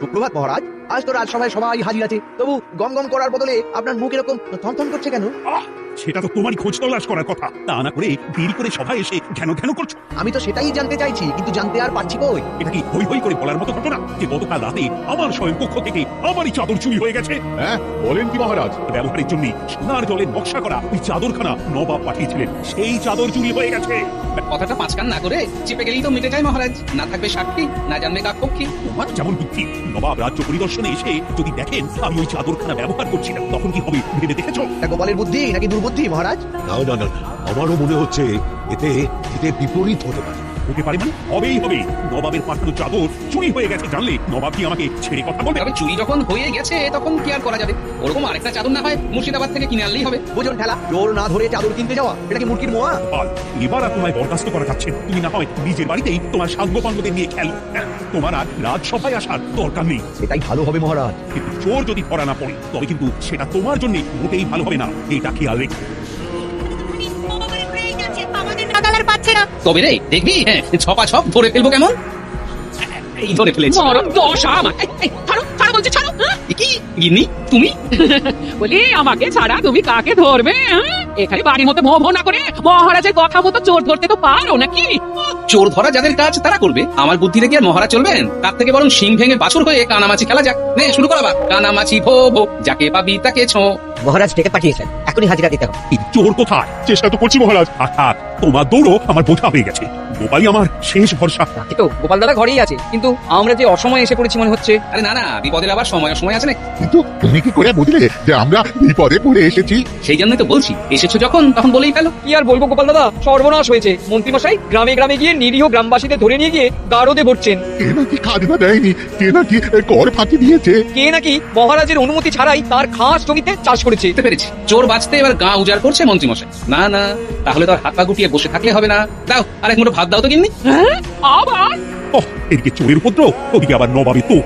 সুপ্রভাত মহারাজ। আজ তো রাজসভায় সবাই হাজির আছে, তবু গম গম করার বদলে আপনার মুখ এরকম থমথম করছে কেন? সেটা তো তোমারই খোঁজ তলাশ করার কথা, তা না করে দেরি করে সভায় এসে ঘ্যানো ঘ্যানো করছো। আমি তো সেটাই জানতে চাইছি, কিন্তু জানতে আর পারছি কই। এটা কি হই হই করে বলার মতো ঘটনা যে গতকাল রাতে আমার স্বয়ং কক্ষ থেকে আমারই চাদর চুরি হয়ে গেছে? হ্যাঁ, বলেন কি মহারাজ? ব্যবহারের জন্য সোনার জলে নকশা করা ওই চাদরখানা নবাব পাঠিয়েছিলেন, সেই চাদর চুরি হয়ে গেছে। কথাটা পাঁচকান না করে চেপে গেলেই তো মিটে যায় মহারাজ। না থাকবে সাক্ষী, না জানবে কাকপক্ষী। তোমার যেমন বুদ্ধি, নবাব রাজ্য পরিদর্শনে এসে যদি দেখেন আমি ওই চাদরখানা ব্যবহার করছিলাম, তখন কি হবে ভেবে দেখেছো? এটা গোপালের বুদ্ধি নাকি দুর্বুদ্ধি মহারাজ? না না না না, আমারও মনে হচ্ছে এতে এতে বিপরীত হতে পারে। হতে পারে মানে? হবেই হবে। নবাবের পাঠানো চাদর চুরি হয়ে গেছে জানলে নবাব কি আমাকে ছেড়ে কথা বলবে? তবে চুরি যখন হয়ে গেছে তখন কি আর করা যাবে? ওরকম আরেকটা চাদর না হয় মুর্শিদাবাদ থেকে কিনে আনলেই হবে। বুঝুন ঠেলা, জোর না ধরে চাদর কিনতে যাওয়া, এটা কি মুরগির মোয়া? গোপাল, এবার আর তোমায় বরদাস্ত করা যাচ্ছে না। তুমি না হয় নিজের বাড়িতেই তোমার সাঙ্গপাঙ্গদের নিয়ে খেলো। তোমার আর রাজসভায় আসার দরকার নেই। সেটাই ভালো হবে মহারাজ। কিন্তু চোর যদি ধরা না পড়ে তবে কিন্তু সেটা তোমার জন্য মোটেই ভালো হবে না, এটা খেয়াল রেখো। তবে রে দেখবি, হ্যাঁ ছপা ছপ ধরে ফেলবো কেমন। এই ধরে ফেলেছি। কি গিন্নি তুমি? বলি আমাকে ছাড়া তুমি কাকে ধরবে? এখানে বাড়ির মতো ভো না করে মহারাজের কথা মতো চোর ধরতে তো পারো নাকি? চোর ধরা যাদের কাজ তারা করবে, আমার বুদ্ধি থেকে আর মহারাজ চলবেন? তার থেকে বরং শিং ভেঙে বাছুর হয়ে কানামাছি খেলা যাক। নে শুরু করা, কানামাছি ভো ভো, যাকে পাবি তাকে ছো। মহারাজ ডেকে পাঠিয়েছেন, এখনই হাজিরা দিতে হবে। এই চোর কোথায়? চেষ্টা তো করছি মহারাজ। অর্থাৎ তোমার দৌড়ও আমার বোঝা হয়ে গেছে। গোপালই আমার শেষ ভরসা। তো গোপাল দাদা ঘরেই আছে, কিন্তু আমরা যে অসময়ে এসে পড়েছি মনে হচ্ছে। আরে না না, বিপদের আবার সময় সময় আছে না। কিন্তু তুমি কি করে বুঝলে যে আমরা বিপদে পড়ে এসেছি? সেই জন্যই তো বলছি, এসেছো যখন তখন বলেই ফেলো। কি আর বলবো গোপাল দাদা, সর্বনাশ হয়েছে। মন্ত্রীমশাই গ্রামে গ্রামে গিয়ে নিরীহ গ্রামবাসীদের ধরে নিয়ে গিয়ে গারদে ভরছেন। কে নাকি খাজনা দেয়নি, কে নাকি কর ফাঁকি দিয়েছে। কে নাকি মহারাজের অনুমতি ছাড়াই তার খাস জমিতে চাষ করেছে। বুঝতে পেরেছি, চোর বাঁচতে এবার গা উজাড় করছে মন্ত্রীমশাই। না না, তাহলে তো আর হাত পা গুটিয়ে বসে থাকলে হবে না। দাও আরেক মুঠো ভাত দাও তো গিন্নি। আবার এদিকে চোরের উপদ্রব, ওদিকে আবার নবাবের তো।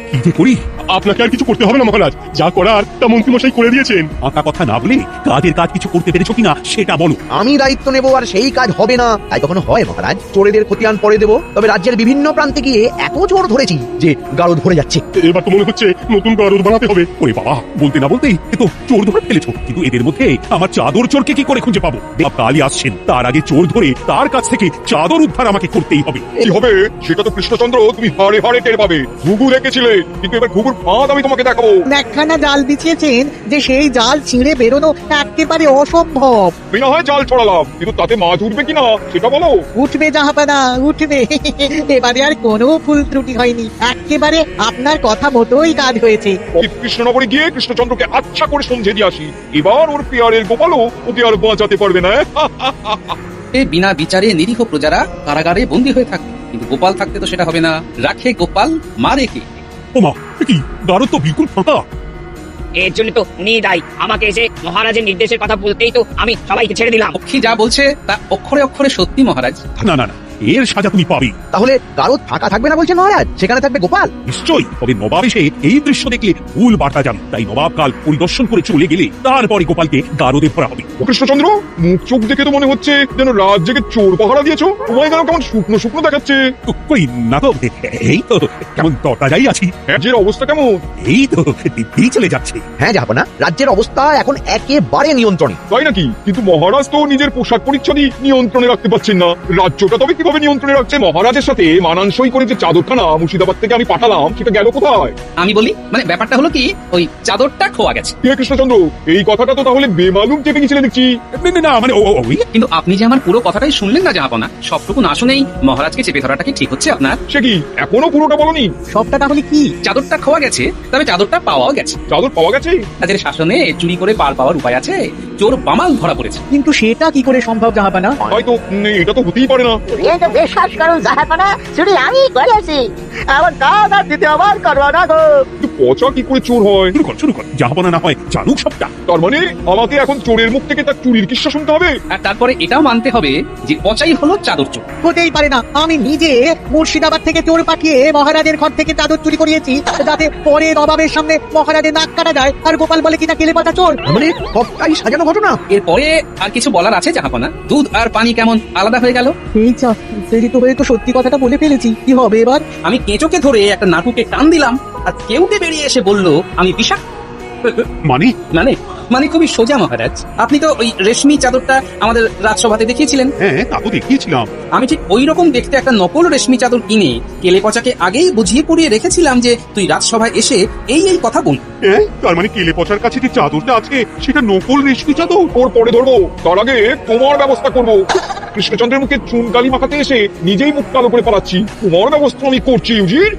কি যে করি? আপনাকে আর কিছু করতে হবে না মহারাজ, যা করার তা মন্ত্রীমশাই করে দিয়েছেন। আঁকা কথা না বলে কাজের কাজ কিছু করতে পেরেছো কিনা সেটা বলো। আমি দায়িত্ব নেব আর সেই কাজ হবে না, তাই কখনো হয় মহারাজ? চোরেদের খতিয়ান পরে দেবো, তবে রাজ্যের বিভিন্ন প্রান্তে গিয়ে এত চোর ধরেছি যে গারদ ভরে যাচ্ছে। এবার তো মনে হচ্ছে নতুন গারদ বানাতে হবে। ওরে বাবা, বলতে না বলতেই এ তো চোর ধরে ফেলেছো। কিন্তু এদের মধ্যে আমার চাদর চোরকে কি করে খুঁজে পাবো? কালই আসছেন, তার আগে চোর ধরে তার কাছ থেকে চাদর উদ্ধার আমাকে করতেই হবে। কি হবে সেটা তো কৃষ্ণচন্দ্র তুমি হাড়ে হাড়ে টের পাবে। ঘুঘু দেখেছিলে, কিন্তু এবার ঘুঘুর ফাঁদ আমি তোমাকে দেখাবো। একখানা জাল বিছিয়েছেন যে সেই জাল ছিঁড়ে বেরোনো একেবারে অসম্ভব। আমি না হয় জাল ছড়ালাম, কিন্তু তাতে মাছ উঠবে কিনা সেটা বলো। উঠবে জাহাপানা, উঠবে। এবারে আর কোনো ভুল ত্রুটি হয়নি, একেবারে আপনার কথা মতোই কাজ হয়েছে। কৃষ্ণনগরে গিয়ে কৃষ্ণচন্দ্রকে আচ্ছা করে সমঝে দিয়ে আসি, এবার ওর পেয়ারের গোপালও ওকে আর বাঁচাতে পারবে না। বিনা বিচারে নিরীহ প্রজারা কারাগারে বন্দী হয়ে থাকে, কিন্তু গোপাল থাকতে তো সেটা হবে না। রাখে গোপাল, মারে কে? ওমা, এ কি গারদ তো বিলকুল ফাঁকা। এর জন্য তো উনি দায়ী। আমাকে এসে মহারাজের নির্দেশের কথা বলতেই তো আমি সবাইকে ছেড়ে দিলাম। পক্ষী যা বলছে তা অক্ষরে অক্ষরে সত্যি মহারাজ। না না না, এর সাজা তুমি পাবে। তাহলে গারদ ফাঁকা থাকবে না বলছেন মহারাজ? সেখানে থাকবে গোপাল? নিশ্চয়ই। তবে নবাব এসে এই দৃশ্য দেখলে ভুল বার্তা যাবে, তাই নবাব কাল পরিদর্শন করে চলে গেলে তারপরে গোপালকে গারদে ভরা হবে। ও কৃষ্ণচন্দ্র, মুখ চোখ দেখে তো মনে হচ্ছে যেন রাজ্যকে চোর পাহারা দিয়েছো। তোমায় যেন কেমন শুকনো শুকনো দেখাচ্ছে। কই না তো, এই তো কেমন তরতাজাই আছি। রাজ্যের অবস্থা কেমন? এই তো দিব্যি চলে যাচ্ছে। হ্যাঁ জাহাপানা, রাজ্যের অবস্থা এখন একেবারে নিয়ন্ত্রণে। তাই নাকি? কিন্তু মহারাজ তো নিজের পোশাক পরিচ্ছদই নিয়ন্ত্রণে রাখতে পারছেন না। রাজ্যটা তবে কিভাবে নিয়ন্ত্রণে রাখছে? মহারাজের সাথে মানানসই করে যে চাদরখানা মুর্শিদাবাদ থেকে আমি পাঠালাম সেটা গেল কোথায়? আমি বলি, মানে ব্যাপারটা হলো কি, ওই চাদরটা খোয়া গেছে। হে কৃষ্ণচন্দ্র, এই কথাটা তো তাহলে বেমালুম চেপে গেছিলে দেখছি। না মানে ওই কিন্তু আপনি যে আমার পুরো কথাটাই শুনলেন না জাহাপনা। সবটুকু না শুনেই মহারাজকে চেপে ধরাটা কি ঠিক হচ্ছে আপনার? সে কি এখনো পুরোটা বলনি? সবটা তাহলে কি? চাদরটা খোয়া গেছে, তবে চাদরটা পাওয়াও গেছে। চাদর পাওয়া গেছে? রাজের শাসনে চুরি করে পার পাওয়ার উপায় আছে। চোর বামাল ধরা পড়েছে। কিন্তু সেটা কি করে সম্ভব জাহাপানা? হয়তো এটা তো হতেই পারে না। এই তো বিশ্বাস করুন জাহাপানা, চুরি আমি করেছি। আমার কাজ আর দিতে আবার করবো না গো। কিন্তু পচা কি করে চোর হয়? শুরু কর জাহাপনা না হয় জানুক সবটা। তার মানে আমাকে এখন চোরের মুখ থেকে তার চুরির কিস্সা শুনতে হবে? আর তারপরে এটাও মানতে হবে যে পচাই হলো চাদর চোর। হতেই পারে না, আমি নিজে মুর্শিদাবাদ থেকে চোর পাঠিয়ে মহারাজের ঘর থেকে চাদর চুরি করিয়েছি, যাতে পরে নবাবের সামনে মহারাজের নাক কাটা যায়, আর গোপাল বলে কিনা কেলে পাতা চোর। মানে সবটাই সাজানো ঘটনা। এরপরে আর কিছু বলার আছে জাহাপনা? দুধ আর পানি কেমন আলাদা হয়ে গেল? এই চা দেরি তো হয়ে তো সত্যি কথাটা বলে ফেলেছি, কি হবে এবার? আমি কেঁচোকে ধরে একটা নাটুকে টান দিলাম, আর কেউটে বেরিয়ে এসে বলল আমি বিষাক্ত। মানে মানে মানে খুবই সোজা মহারাজ। আপনি তো ওই রেশমি চাদরটা আমাদের রাজসভাতে দেখিয়েছিলেন। হ্যাঁ, তা তো দেখিয়েছিলাম। আমি ঠিক ওই রকম দেখতে একটা নকল রেশমি চাদর কিনে কেলে পচাকে আগেই বুঝিয়ে পড়িয়ে রেখেছিলাম যে তুই রাজসভায় এসে এই কথা বল। হ্যাঁ, তার মানে কেলে পচার কাছে যে চাদরটা আছে সেটা নকল রেশমি চাদর। ওর পরে ধরবো, তার আগে তোমার ব্যবস্থা করব। কৃষ্ণচন্দ্রের মুখে চুন কালি মাখাতে এসে নিজেই মুখ কালো করে পালাচ্ছি, তোমার ব্যবস্থা আমি করছি উজির।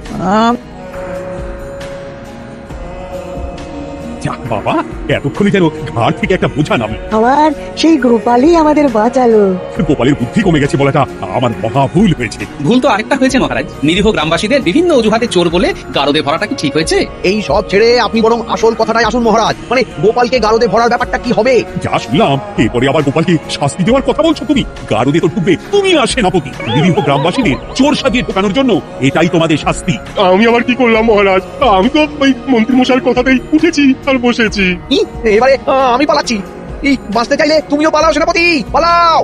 যাক বাবা, এতক্ষণে যেন ঘাড় থেকে একটা বোঝা নামে। আমার সেই গোপালই আমাদের বাঁচালো। গোপালের বুদ্ধি কমে গেছে বলাটা আমার মহা ভুল হয়েছে। ভুল তো আরেকটা হয়েছে মহারাজ, নিরীহ গ্রামবাসীদের বিভিন্ন অজুহাতে চোর বলে গারদে ভরাটা কি ঠিক হয়েছে? এই সব ছেড়ে আপনি বরং আসল কথাটাই আসুন মহারাজ। মানে গোপালকে গারদে ভরার ব্যাপারটা কি হবে? যা শুনলাম, এরপরে আবার গোপালকে শাস্তি দেওয়ার কথা বলছো তুমি? গারদে তো ঢুকবে তুমি আর সেনাপতি। নিরীহ গ্রামবাসীদের চোর সাজিয়ে ঢোকানোর জন্য এটাই তোমাদের শাস্তি। আমি আবার কি করলাম মহারাজ? আমি তো ওই মন্ত্রী মশাইয়ের কথাতেই উঠেছি আর বসেছি। কি? এবারে আমি পালাচ্ছি। এই বাঁচতে চাইলে তুমিও পালাও সেনাপতি, পালাও।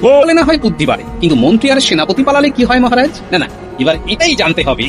বলে না হয় বুদ্ধি বাড়ে, কিন্তু মন্ত্রী আর সেনাপতি পালালে কি হয় মহারাজ? না না, এবার এটাই জানতে হবে।